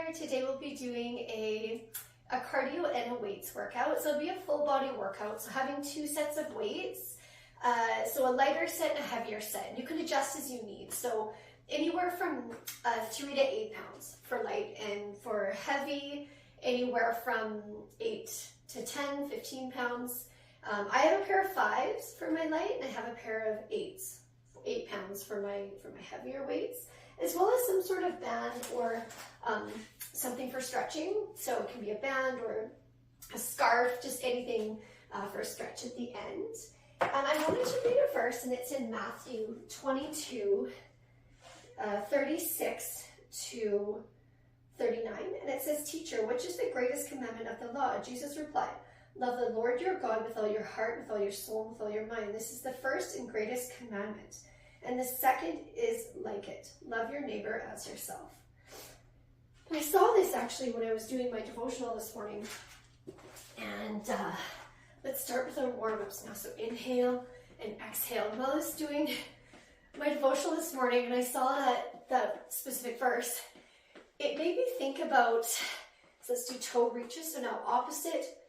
there. Today we'll be doing a cardio and a weights workout. So it'll be a full body workout. So having two sets of weights, so a lighter set and a heavier set. You can adjust as you need. So anywhere from 3 to 8 pounds for light, and for heavy, anywhere from 8 to 10, 15 pounds. I have a pair of 5s for my light, and I have a pair of 8s, 8 pounds for my heavier weights, as well as some sort of band or something for stretching. So it can be a band or a scarf, just anything for a stretch at the end. I wanted to read a verse, and it's in Matthew 22, 36 to 39, and it says, "Teacher, which is the greatest commandment of the law?" Jesus replied, "Love the Lord your God with all your heart, with all your soul, and with all your mind. This is the first and greatest commandment. And the second is like it. Love your neighbor as yourself." And I saw this actually when I was doing my devotional this morning. And let's start with our warm-ups now. So inhale and exhale. While I was doing my devotional this morning and I saw that specific verse, it made me think about, so let's do toe reaches. So now opposite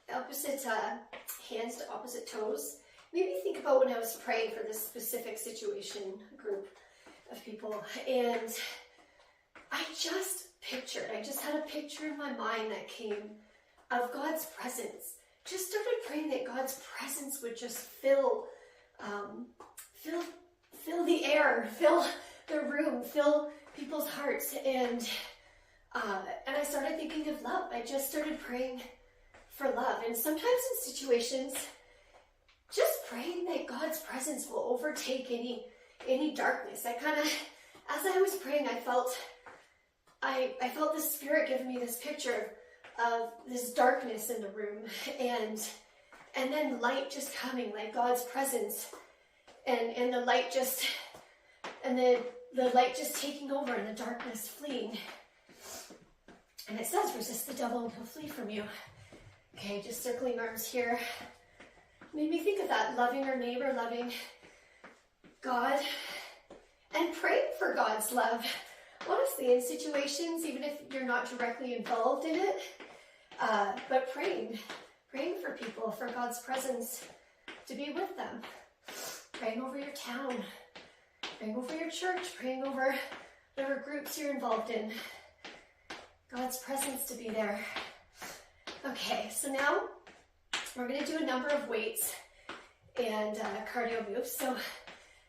hands to opposite toes. Made me think about when I was praying for this specific situation, group of people, and I just had a picture in my mind that came of God's presence. Just started praying that God's presence would just fill the air, fill the room, fill people's hearts, and I started thinking of love. I just started praying for love, and sometimes in situations, just praying that God's presence will overtake any darkness. I kind of, as I was praying, I felt the Spirit giving me this picture of this darkness in the room, and then light just coming, like God's presence, and the light just, and the light just taking over and the darkness fleeing. And it says, resist the devil and he'll flee from you. Okay, just circling arms here. Made me think of that, loving our neighbor, loving God, and praying for God's love. Honestly, in situations, even if you're not directly involved in it, but praying for people, for God's presence to be with them. Praying over your town, praying over your church, praying over whatever groups you're involved in. God's presence to be there. Okay, so now we're going to do a number of weights and cardio moves. So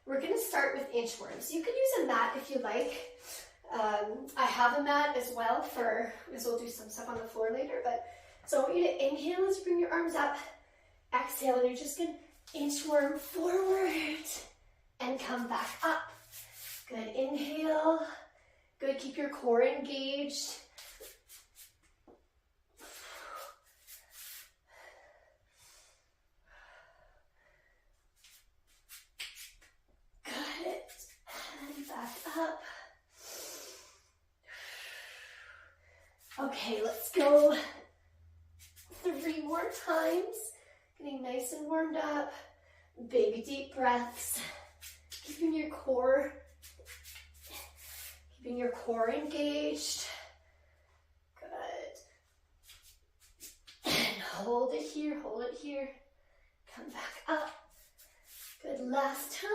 we're going to start with inchworms. You can use a mat if you like. I have a mat as well because we'll do some stuff on the floor later. But so I want you to inhale as you bring your arms up. Exhale, and you're just going to inchworm forward and come back up. Good, inhale. Good, keep your core engaged. Up. Okay, let's go 3 more times. Getting nice and warmed up. Baby deep breaths. Keeping your core engaged. Good. And hold it here, Come back up. Good, last time.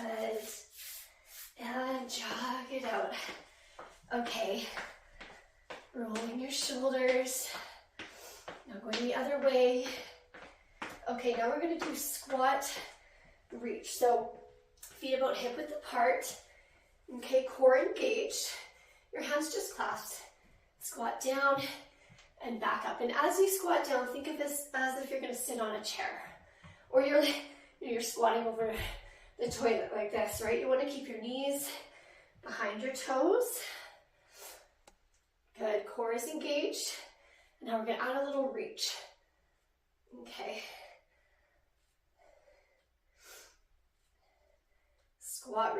Good. And jog it out. Okay. Rolling your shoulders. Now going the other way. Okay, now we're going to do squat reach. So feet about hip width apart. Okay, core engaged. Your hands just clasped. Squat down and back up. And as you squat down, think of this as if you're going to sit on a chair. Or you're squatting over the toilet like this, right? You want to keep your knees behind your toes. Good, core is engaged. Now we're going to add a little reach. Okay. Squat,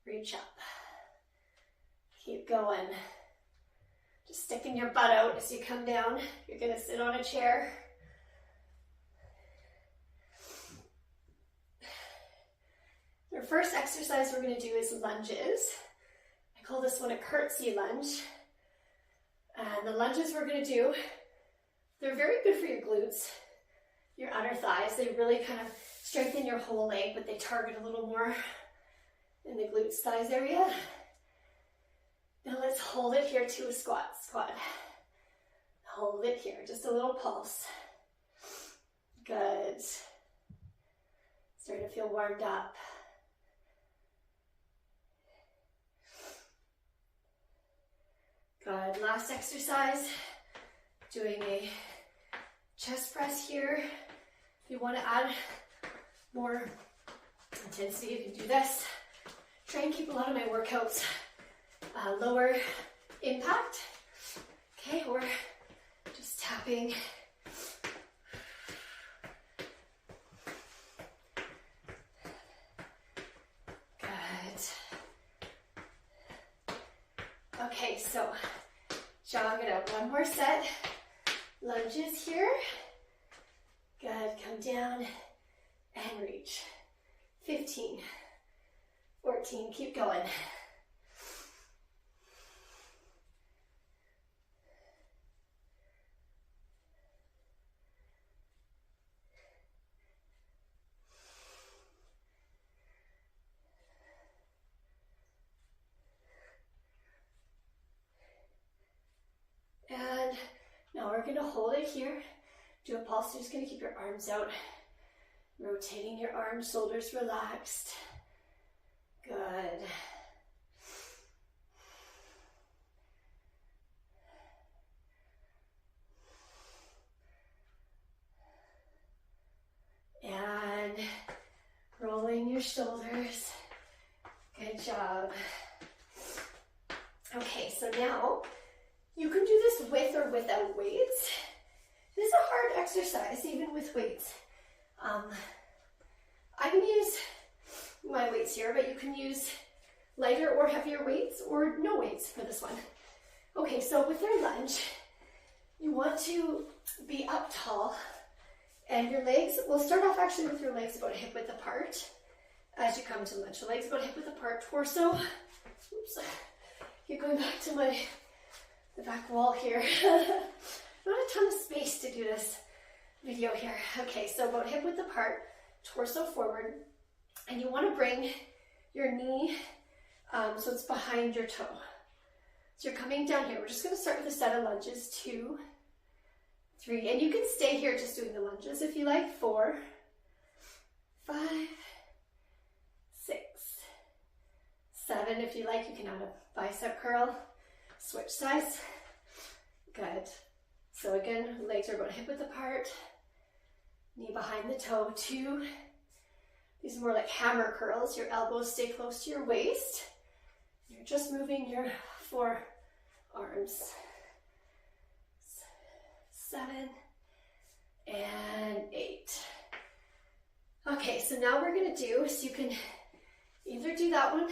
reach up. Keep going. Just sticking your butt out as you come down. You're going to sit on a chair. The first exercise we're going to do is lunges. I call this one a curtsy lunge. And the lunges we're going to do, they're very good for your glutes, your outer thighs. They really kind of strengthen your whole leg, but they target a little more in the glutes, thighs area. Now let's hold it here to a squat. Hold it here, just a little pulse. Good. Starting to feel warmed up. Good. Last exercise, doing a chest press here. If you want to add more intensity, you can do this. Try and keep a lot of my workouts lower impact. Okay, or just tapping. Good. Okay, so jog it up. One more set. Lunges here. Good. Come down and reach. 15, 14. Keep going. And now we're going to hold it here. Do a pulse. You're just going to keep your arms out. Rotating your arms, shoulders relaxed. Good. And rolling your shoulders. Good job. Okay, so now you can do this with or without weights. It is a hard exercise, even with weights. I can use my weights here, but you can use lighter or heavier weights or no weights for this one. Okay, so with your lunge, you want to be up tall, and your legs, we'll start off actually with your legs about hip width apart as you come to lunge. So legs about hip width apart, torso, oops, keep going back to the back wall here. Not a ton of space to do this video here. Okay, so about hip width apart, torso forward, and you want to bring your knee so it's behind your toe. So you're coming down here. We're just going to start with a set of lunges. 2, 3, and you can stay here just doing the lunges if you like. 4, 5, 6, 7. If you like, you can add a bicep curl. Switch sides. Good. So again, legs are about hip width apart. Knee behind the toe. 2. These are more like hammer curls. Your elbows stay close to your waist. You're just moving your forearms. 7 and 8. Okay, so now we're going to do, so you can either do that one,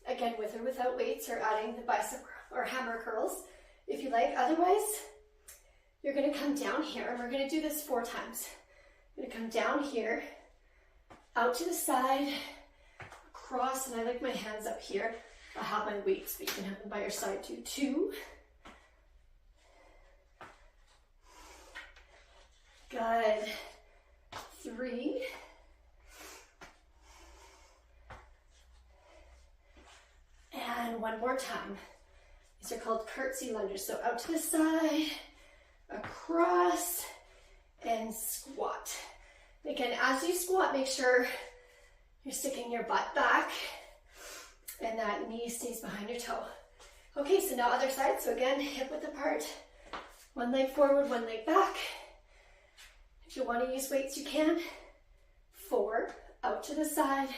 again with or without weights, or adding the bicep or hammer curls if you like. Otherwise, you're going to come down here, and we're going to do this 4 times. I'm going to come down here, out to the side, across, and I like my hands up here. I'll have my weights, but you can have them by your side too. 2. Good. 3. And one more time. These are called curtsy lunges. So out to the side, across, and squat. Again, as you squat, make sure you're sticking your butt back and that knee stays behind your toe. Okay, so now other side. So again, hip width apart, one leg forward, one leg back. If you want to use weights, you can. 4, out to the side,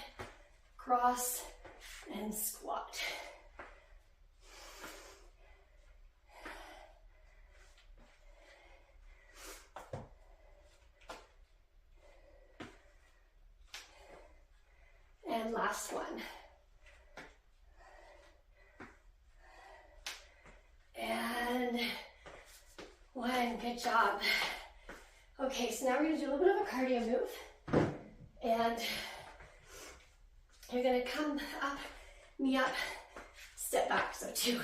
cross, and squat. And last one. And 1, good job. Okay, so now we're going to do a little bit of a cardio move. And You're gonna come up, knee up, step back, so 2.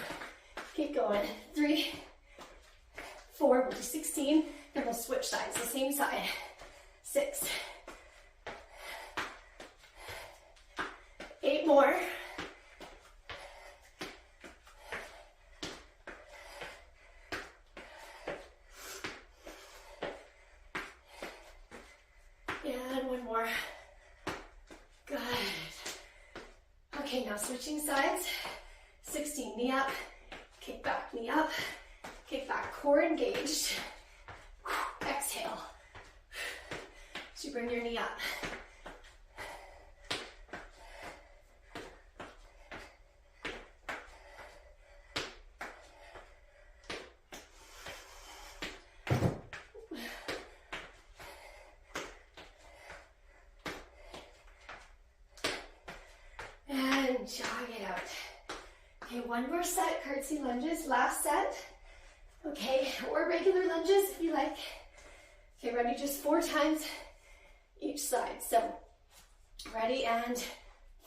Keep going, 3, 4, we'll do 16, then we'll switch sides, the same side, 6, 8 more, and 1 more, good. Okay, now switching sides, 16, knee up, kick back, knee up, kick back, core engaged, exhale, so you bring your knee up. And jog it out. Okay, 1 more set, curtsy lunges, last set. Okay, or regular lunges if you like. Okay, ready, just 4 times each side. So, ready, and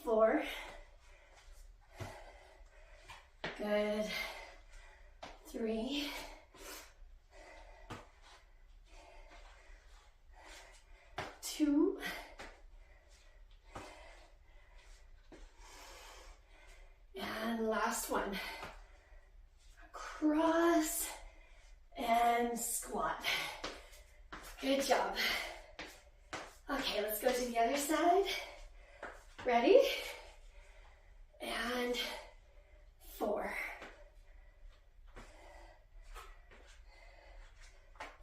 4. Good. 3. 2. And last one. Cross and squat. Good job. Okay, let's go to the other side. Ready? And 4.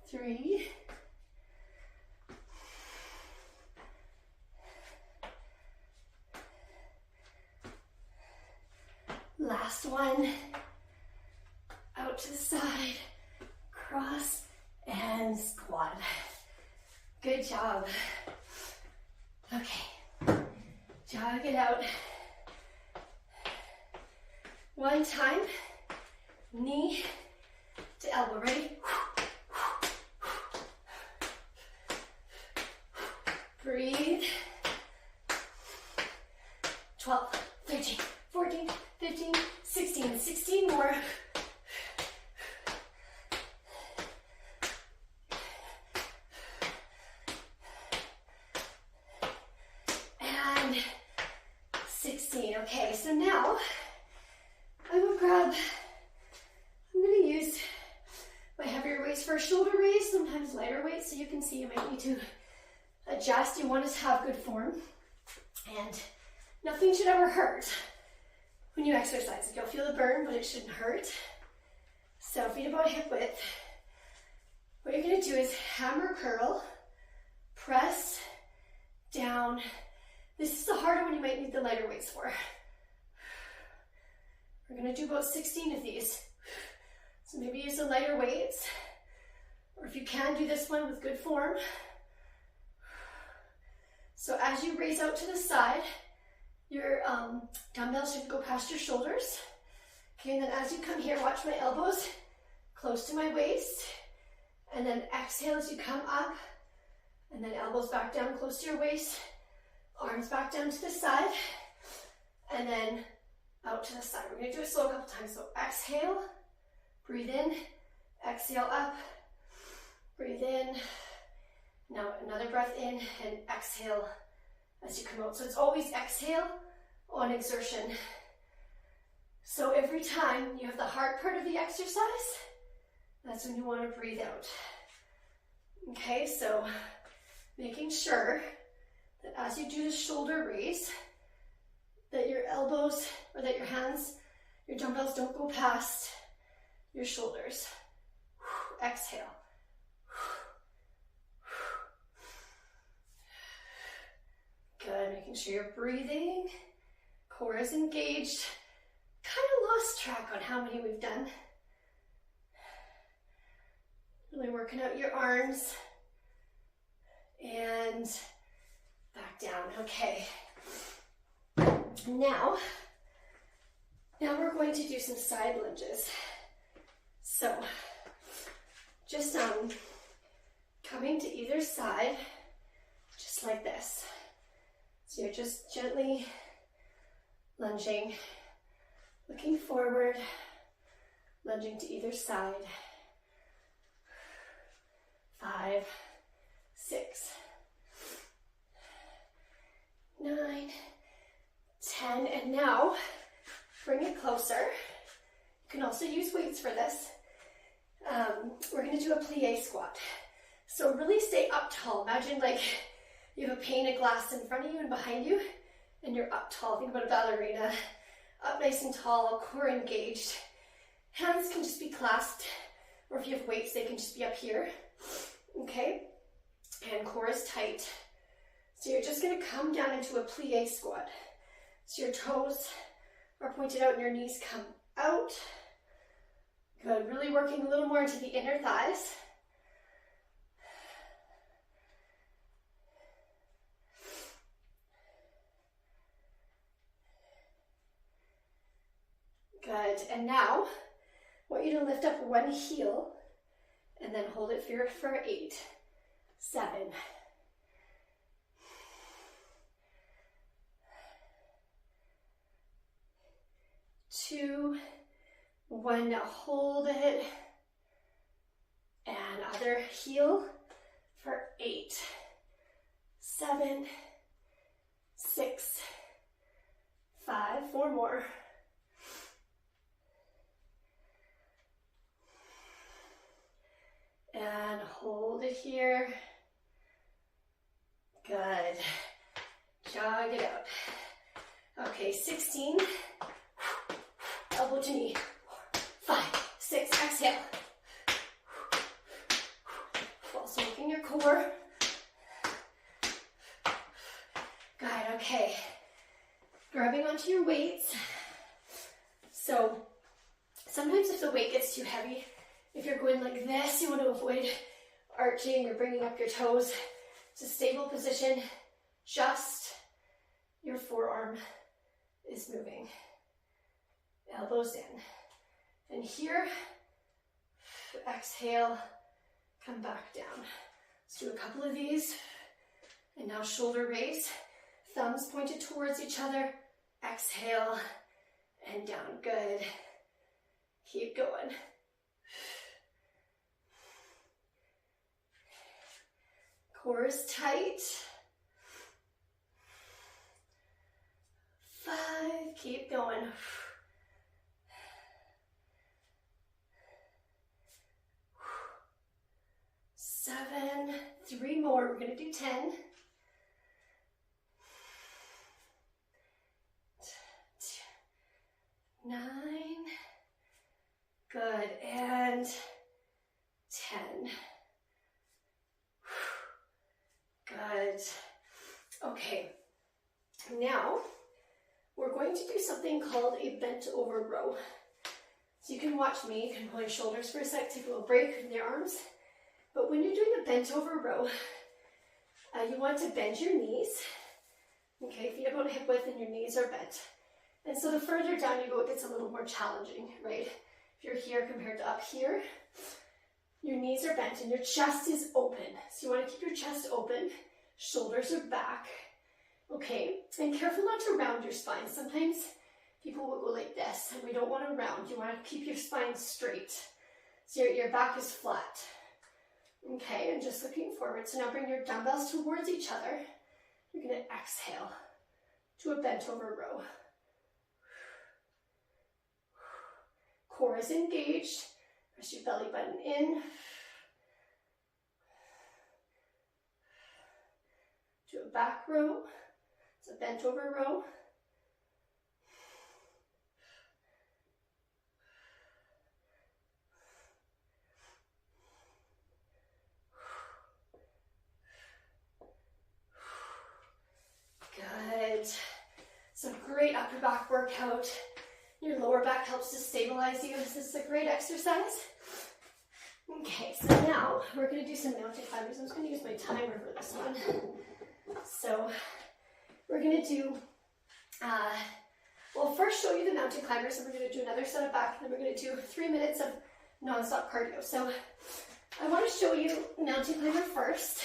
3. 1. Out to the side, cross and squat. Good job. Okay, jog it out. 1 time, knee to elbow. Ready? Breathe. 12, 13, 14, 15, 16, 16 more. And 16. Okay, so now I will grab, I'm going to use my heavier weights for a shoulder raise, sometimes lighter weights, so you can see you might need to adjust. You want to have good form, and nothing should ever hurt when you exercise. You'll feel the burn, but it shouldn't hurt. So feet about hip width. What you're going to do is hammer curl, press down. This is the harder one you might need the lighter weights for. We're going to do about 16 of these. So maybe use the lighter weights, or if you can, do this one with good form. So as you raise out to the side, your dumbbells should go past your shoulders. Okay, and then as you come here, watch my elbows close to my waist. And then exhale as you come up. And then elbows back down close to your waist. Arms back down to the side. And then out to the side. We're going to do it slow a couple times. So exhale, breathe in, exhale up, breathe in. Now another breath in and exhale as you come out. So it's always exhale on exertion. So every time you have the hard part of the exercise, that's when you want to breathe out. Okay, so making sure that as you do the shoulder raise, that your elbows, or that your hands, your dumbbells don't go past your shoulders. Exhale. Good, making sure you're breathing, core is engaged. Kind of lost track on how many we've done. Really working out your arms and back down. Okay. Now we're going to do some side lunges. So just coming to either side, just like this. So you're just gently lunging, looking forward, lunging to either side. 5, 6, 9, 10, and now bring it closer. You can also use weights for this. We're going to do a plie squat. So really stay up tall. Imagine like you have a pane of glass in front of you and behind you, and you're up tall. Think about a ballerina. Up nice and tall, core engaged. Hands can just be clasped, or if you have weights, they can just be up here. Okay? And core is tight. So you're just going to come down into a plie squat. So your toes are pointed out and your knees come out. Good. Really working a little more into the inner thighs. Good. And now, I want you to lift up one heel and then hold it for 8, 7, 2, 1. Now hold it. And other heel for 8, 7, 6, 5. 4 more. And hold it here. Good. Jog it out. Okay, 16. Elbow to knee. 5, 6, exhale. Also working your core. Good, okay. Grabbing onto your weights. So sometimes if the weight gets too heavy, if you're going like this, you want to avoid arching or bringing up your toes. It's a stable position. Just your forearm is moving. Elbows in. And here, exhale, come back down. Let's do a couple of these. And now shoulder raise. Thumbs pointed towards each other. Exhale and down. Good. Keep going. Core is tight. 5, keep going. 7, 3 more. We're going to do 10. 9. Good. And 10. Good. Okay. Now we're going to do something called a bent over row. So you can watch me. You can pull your shoulders for a sec, take a little break from your arms. But when you're doing a bent over row, you want to bend your knees. Okay, feet about hip width and your knees are bent. And so the further down you go, it gets a little more challenging, right? If you're here compared to up here, your knees are bent and your chest is open. So you want to keep your chest open, shoulders are back. Okay, and careful not to round your spine. Sometimes people will go like this, and we don't want to round. You want to keep your spine straight. So your back is flat. Okay, and just looking forward. So now bring your dumbbells towards each other. You're going to exhale to a bent over row. Core is engaged. Press your belly button in. To a back row. It's a bent over row. Good. So great upper back workout. Your lower back helps to stabilize you. This is a great exercise. Okay, so now we're going to do some mountain climbers. I'm just going to use my timer for this one. So we're going to do, we'll first show you the mountain climbers, and we're going to do another set of back, and then we're going to do 3 minutes of non-stop cardio. So I want to show you mountain climber first.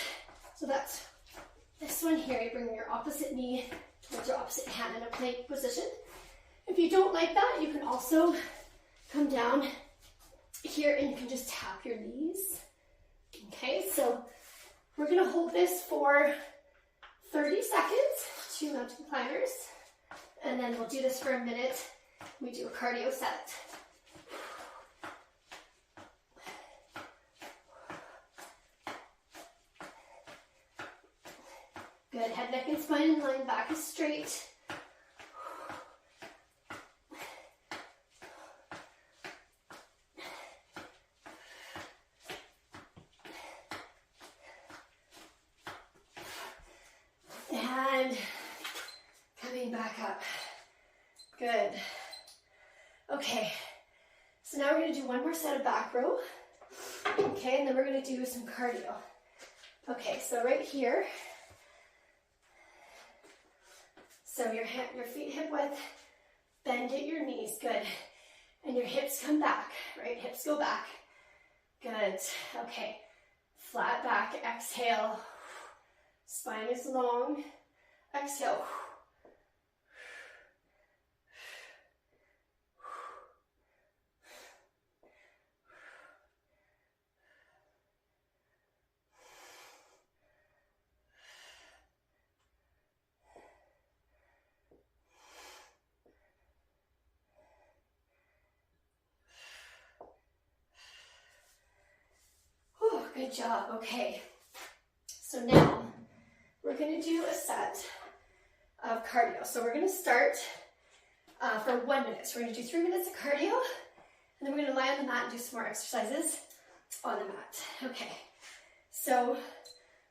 So that's this one here. You bring your opposite knee towards your opposite hand in a plank position. If you don't like that, you can also come down here and you can just tap your knees. Okay, so we're gonna hold this for 30 seconds, 2 mountain climbers, and then we'll do this for a minute. We do a cardio set. Good, head, neck, and spine in line, back is straight. And coming back up. Good. Okay, so now we're going to do one more set of back row. Okay, and then we're going to do some cardio. Okay, so right here. So your feet hip width, bend at your knees, good. And your hips come back, right? Hips go back. Good, okay. Flat back, exhale. Spine is long, exhale. Good job, okay. So now we're gonna do a set of cardio. So we're gonna start for 1 minute. So we're gonna do 3 minutes of cardio, and then we're gonna lie on the mat and do some more exercises on the mat. Okay, so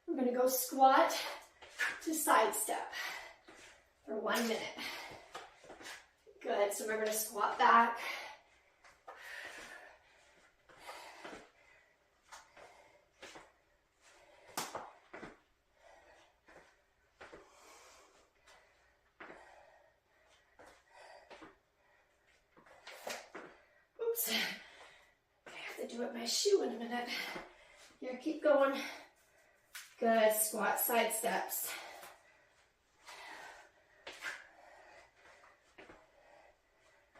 we're gonna go squat to side step for 1 minute. Good, so we're gonna squat back. Oops, I have to do it my shoe in a minute. Here, keep going. Good, squat side steps.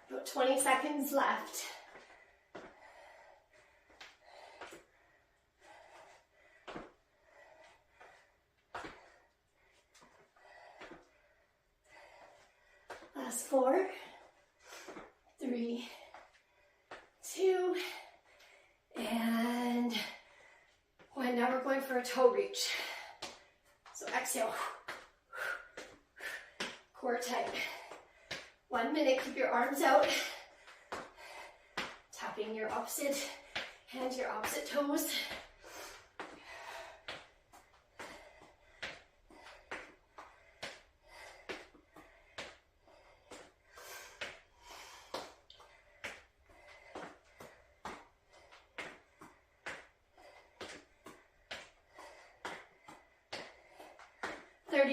About 20 seconds left. Last 4, 3, 2, and 1. Now we're going for a toe reach. So exhale. Core tight. 1 minute, keep your arms out. Tapping your opposite hand, your opposite toes.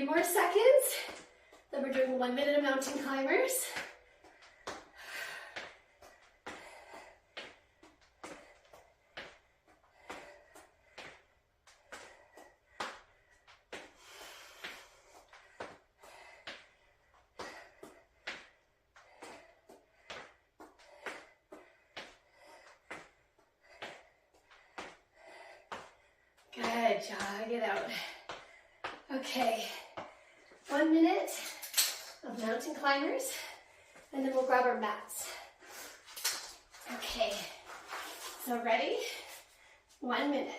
More seconds. Then we're doing 1 minute of mountain climbers. Good, jog it out. Okay. 1 minute of mountain climbers, and then we'll grab our mats. Okay, so ready? 1 minute.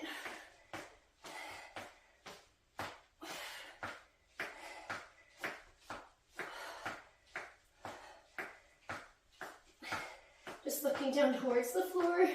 Just looking down towards the floor.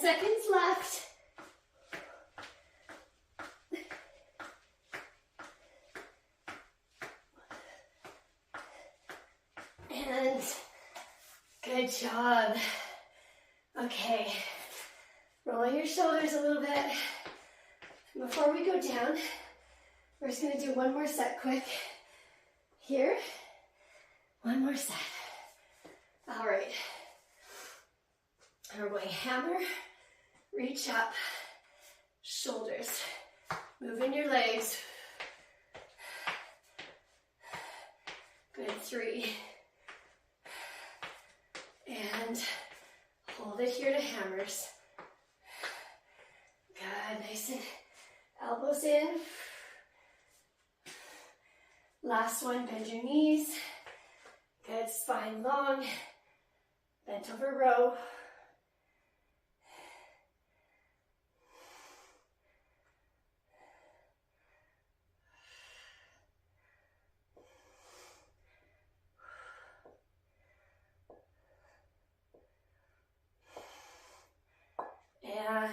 Seconds left. Good job. Okay, rolling your shoulders a little bit. Before we go down, we're just gonna do one more set quick. Here, one more set. All right. And we're going hammer, reach up, shoulders. Moving your legs. Good, 3. And hold it here to hammers. Good, nice and elbows in. Last one, bend your knees. Good, spine long. Bent over row.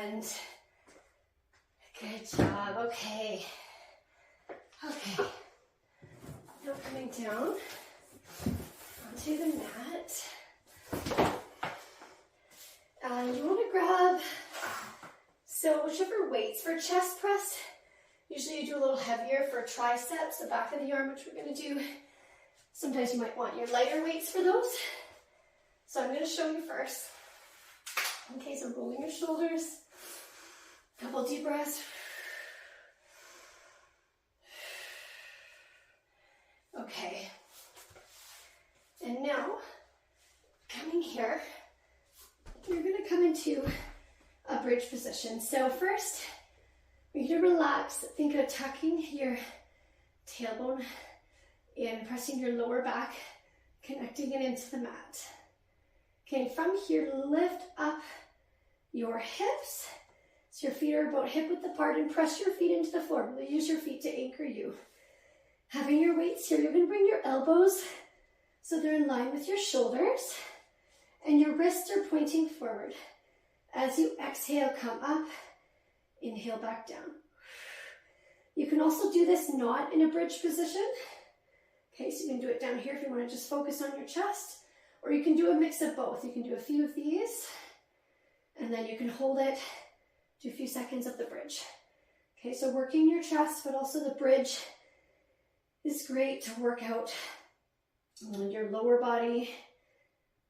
And good job. Okay. Okay. Now coming down onto the mat. And you want to grab, so whichever weights for chest press. Usually you do a little heavier for triceps, the back of the arm, which we're going to do. Sometimes you might want your lighter weights for those. So I'm going to show you first. Okay, so rolling your shoulders, couple deep breaths. Okay, and now coming here, you're going to come into a bridge position. So first, you're going to relax. Think of tucking your tailbone in, pressing your lower back, connecting it into the mat. Okay, from here, lift up your hips. So your feet are about hip width apart and press your feet into the floor. Really use your feet to anchor you. Having your weights here, you're going to bring your elbows so they're in line with your shoulders and your wrists are pointing forward. As you exhale, come up, inhale back down. You can also do this not in a bridge position. Okay, so you can do it down here if you want to just focus on your chest. Or you can do a mix of both. You can do a few of these, and then you can hold it, do a few seconds of the bridge. Okay, so working your chest, but also the bridge is great to work out your lower body,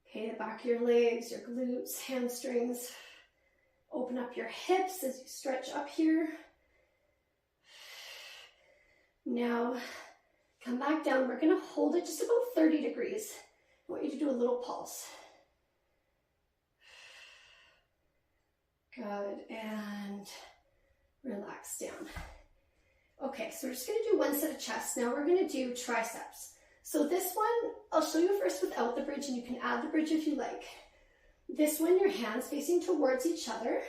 okay, the back of your legs, your glutes, hamstrings. Open up your hips as you stretch up here. Now, come back down. We're going to hold it just about 30 degrees. I want you to do a little pulse. Good, and relax down. Okay, so we're just going to do one set of chest. Now we're going to do triceps. So this one, I'll show you first without the bridge, and you can add the bridge if you like. This one, your hands facing towards each other,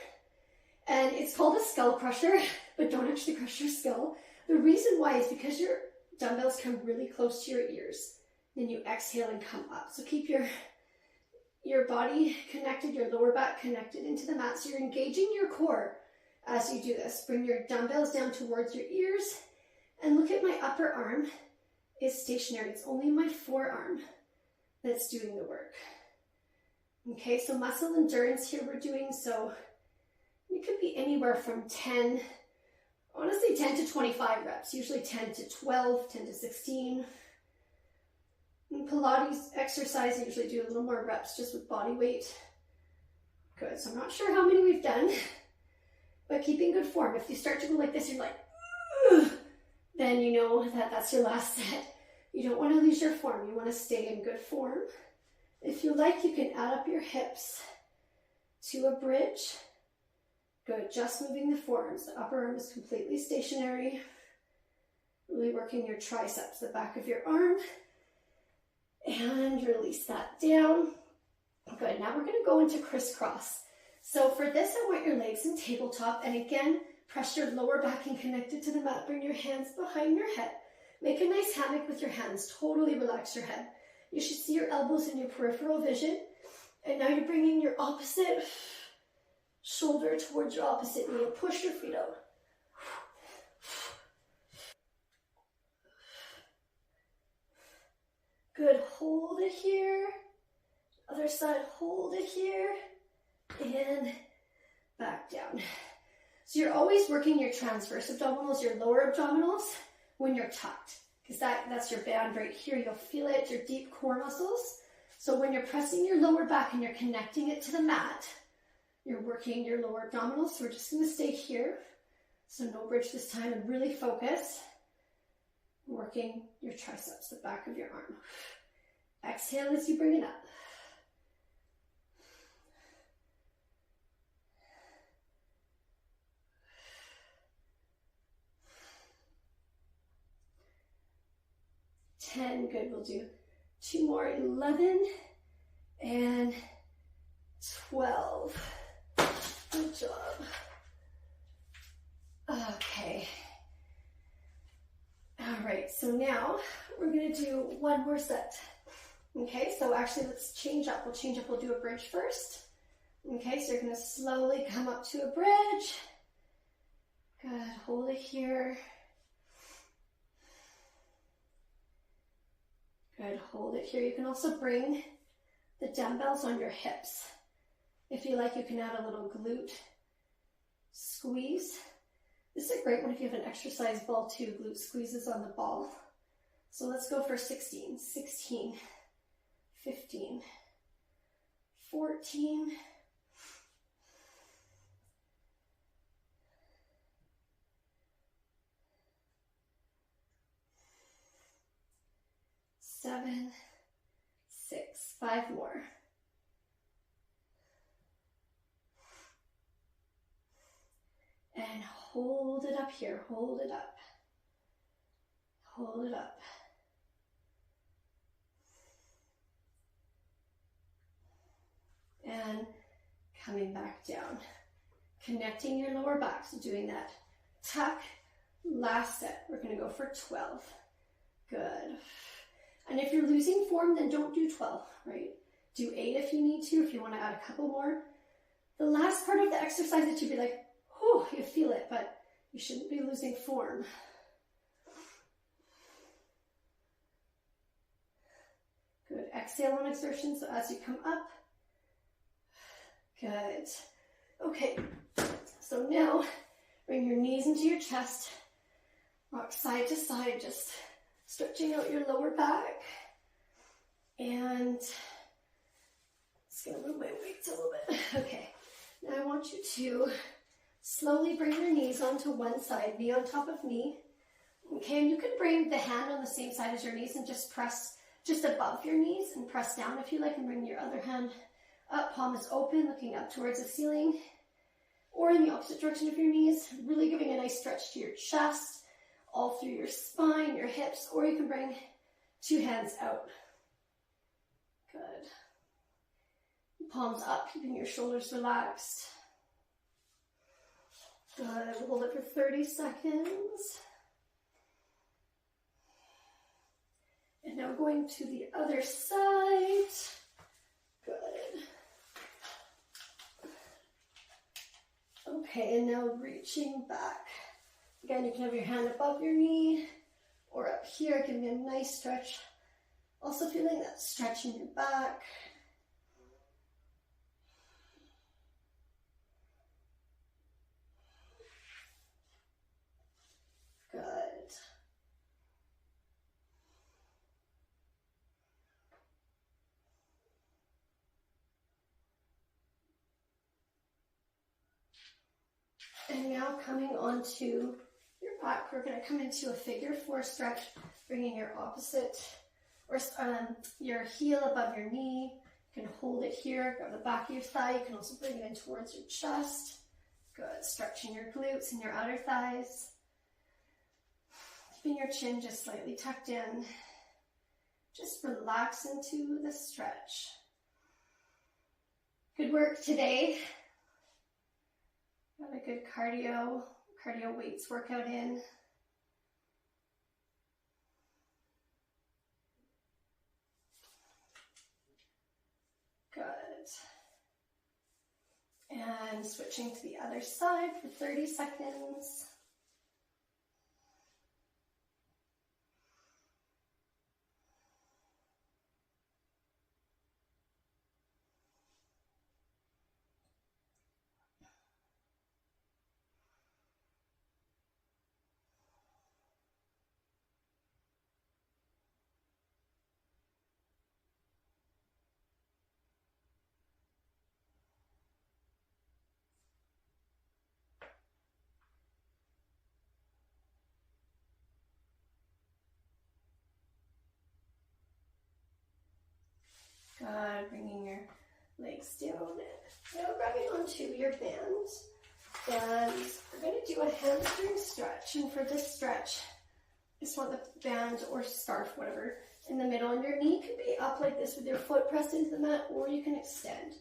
and it's called a skull crusher, but don't actually crush your skull. The reason why is because your dumbbells come really close to your ears. Then you exhale and come up. So keep your body connected, your lower back connected into the mat. So you're engaging your core as you do this. Bring your dumbbells down towards your ears and look at my upper arm is stationary. It's only my forearm that's doing the work. Okay, so muscle endurance here we're doing. So it could be anywhere from 10, honestly 10 to 25 reps. Usually 10 to 12, 10 to 16. In Pilates exercise, I usually do a little more reps just with body weight. Good, so I'm not sure how many we've done, but keeping good form. If you start to go like this, you're like, ugh, then you know that that's your last set. You don't want to lose your form. You want to stay in good form. If you like, you can add up your hips to a bridge. Good, just moving the forearms. The upper arm is completely stationary. Really working your triceps, the back of your arm. And release that down. Good, now we're going to go into crisscross. So for this, I want your legs in tabletop. And again, press your lower back and connect it to the mat. Bring your hands behind your head. Make a nice hammock with your hands. Totally relax your head. You should see your elbows in your peripheral vision. And now you're bringing your opposite shoulder towards your opposite knee and push your feet out. Good, hold it here. Other side, hold it here, and back down. So you're always working your transverse abdominals, your lower abdominals, when you're tucked, because that's your band right here. You'll feel it, your deep core muscles. So when you're pressing your lower back and you're connecting it to the mat, you're working your lower abdominals. So we're just going to stay here. So no bridge this time, and really focus. Working your triceps, the back of your arm. Exhale as you bring it up. Good, we'll do 2 more, 11 and 12. Good job. Okay. All right, so now we're gonna do one more set. Okay, so actually let's change up. We'll do a bridge first. Okay, so you're gonna slowly come up to a bridge. Good, hold it here. Good, hold it here. You can also bring the dumbbells on your hips. If you like, you can add a little glute squeeze. This is a great one if you have an exercise ball too, glute squeezes on the ball. So let's go for 16, 16, 15, 14, 7, 6, 5 more. And hold it up here, hold it up. Hold it up. And coming back down. Connecting your lower back, so doing that tuck. Last set, we're gonna go for 12. Good. And if you're losing form, then don't do 12, right? Do 8 if you need to, if you want to add a couple more. The last part of the exercise that you'd be like, whew, you feel it, but you shouldn't be losing form. Good. Exhale on exertion, so as you come up. Good. Okay, so now bring your knees into your chest. Rock side to side, just stretching out your lower back. And just gonna move my weights a little bit. Okay, now I want you to slowly bring your knees onto one side, knee on top of knee. Okay, and you can bring the hand on the same side as your knees and just press just above your knees and press down if you like, and bring your other hand up, palm is open, looking up towards the ceiling, or in the opposite direction of your knees, really giving a nice stretch to your chest, all through your spine, your hips, or you can bring 2 hands out. Good. Palms up, keeping your shoulders relaxed. Good. We'll hold it for 30 seconds. And now going to the other side. Good. Okay, and now reaching back. Again, you can have your hand above your knee or up here, giving a nice stretch. Also feeling that stretch in your back. Good. And now coming onto your back, we're going to come into a figure 4 stretch, bringing your opposite, or your heel above your knee. You can hold it here, grab the back of your thigh. You can also bring it in towards your chest. Good, stretching your glutes and your outer thighs. Keeping your chin just slightly tucked in. Just relax into the stretch. Good work today. Got a good cardio weights workout in. Good. And switching to the other side for 30 seconds. Good, bringing your legs down. Now grabbing onto your band. And we're going to do a hamstring stretch. And for this stretch, I just want the band or scarf, whatever, in the middle. And your knee can be up like this with your foot pressed into the mat, or you can extend.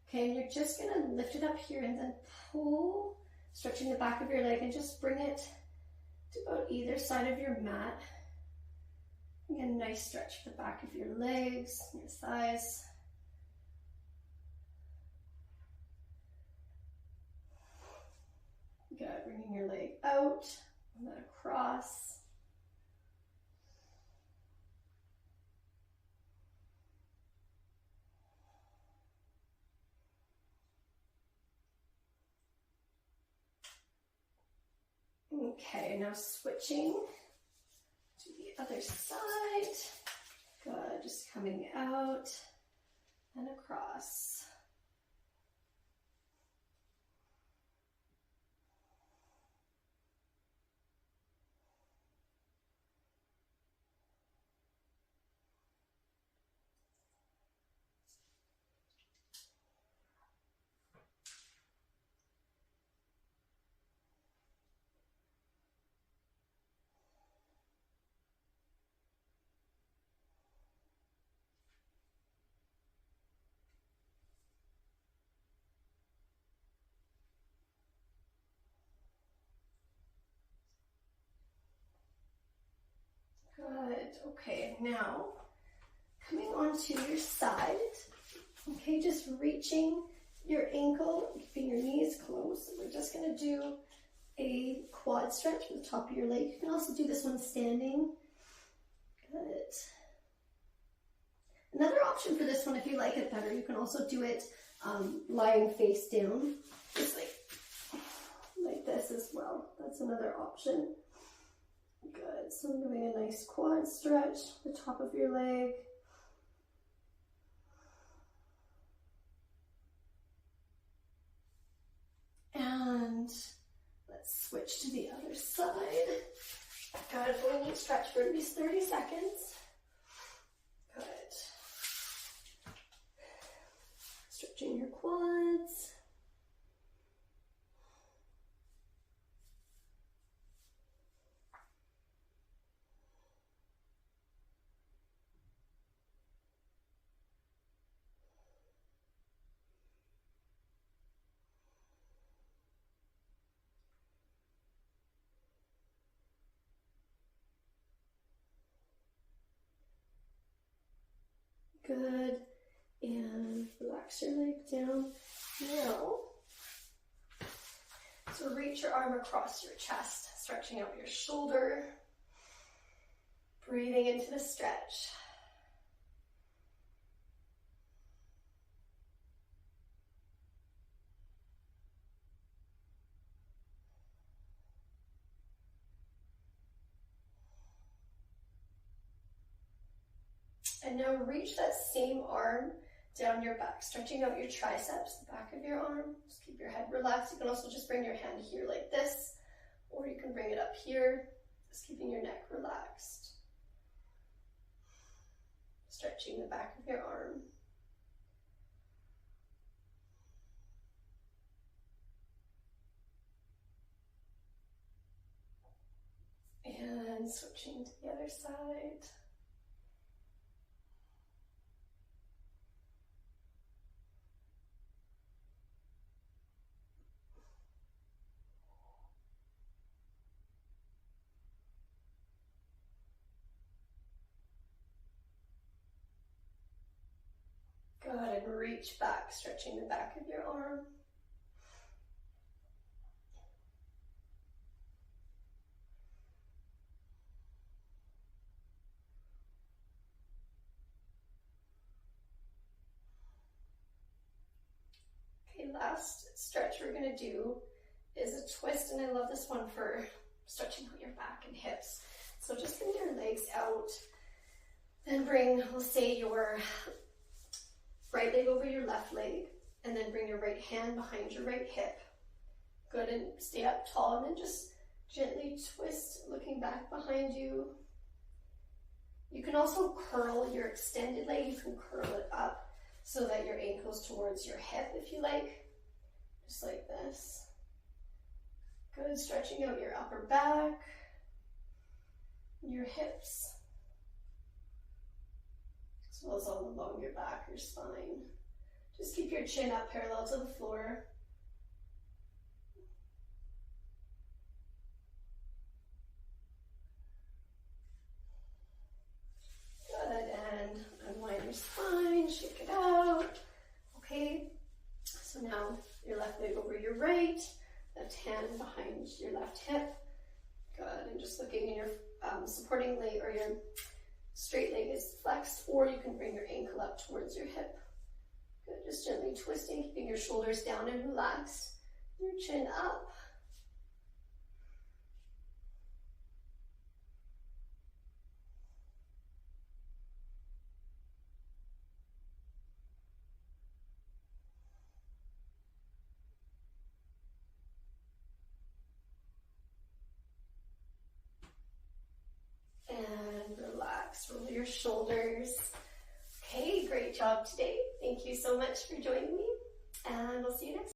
Okay, and you're just going to lift it up here and then pull, stretching the back of your leg, and just bring it to about either side of your mat. Again, nice stretch for the back of your legs, your thighs. Good, bringing your leg out and then across. Okay, now switching to the other side. Good, just coming out and across. Good, okay, now coming onto your side, okay, just reaching your ankle, keeping your knees close. We're just gonna do a quad stretch with the top of your leg. You can also do this one standing. Good. Another option for this one, if you like it better, you can also do it lying face down, just like this as well. That's another option. Good, so I'm doing a nice quad stretch, the top of your leg. And let's switch to the other side. Good, holding each stretch for at least 30 seconds. Good. Stretching your quads. Good, and relax your leg down. Now, so reach your arm across your chest, stretching out your shoulder, breathing into the stretch. And now reach that same arm down your back, stretching out your triceps, the back of your arm. Just keep your head relaxed. You can also just bring your hand here like this, or you can bring it up here, just keeping your neck relaxed. Stretching the back of your arm. And switching to the other side. Go ahead and reach back, stretching the back of your arm. Okay, last stretch we're going to do is a twist, and I love this one for stretching out your back and hips. So just bring your legs out, then bring, we'll say, your right leg over your left leg, and then bring your right hand behind your right hip. Good, and stay up tall, and then just gently twist, looking back behind you. You can also curl your extended leg, you can curl it up so that your ankle's towards your hip if you like, just like this. Good, stretching out your upper back, your hips, as well as all along your back, your spine. Just keep your chin up parallel to the floor. Good, and unwind your spine, shake it out. Okay, so now your left leg over your right, left hand behind your left hip. Good, and just looking in your supporting leg, or your straight leg is flexed, or you can bring your ankle up towards your hip. Good, just gently twisting, keeping your shoulders down and relaxed, your chin up. And relax, roll your shoulders. Okay, great job today. Thank you so much for joining me, and we'll see you next time.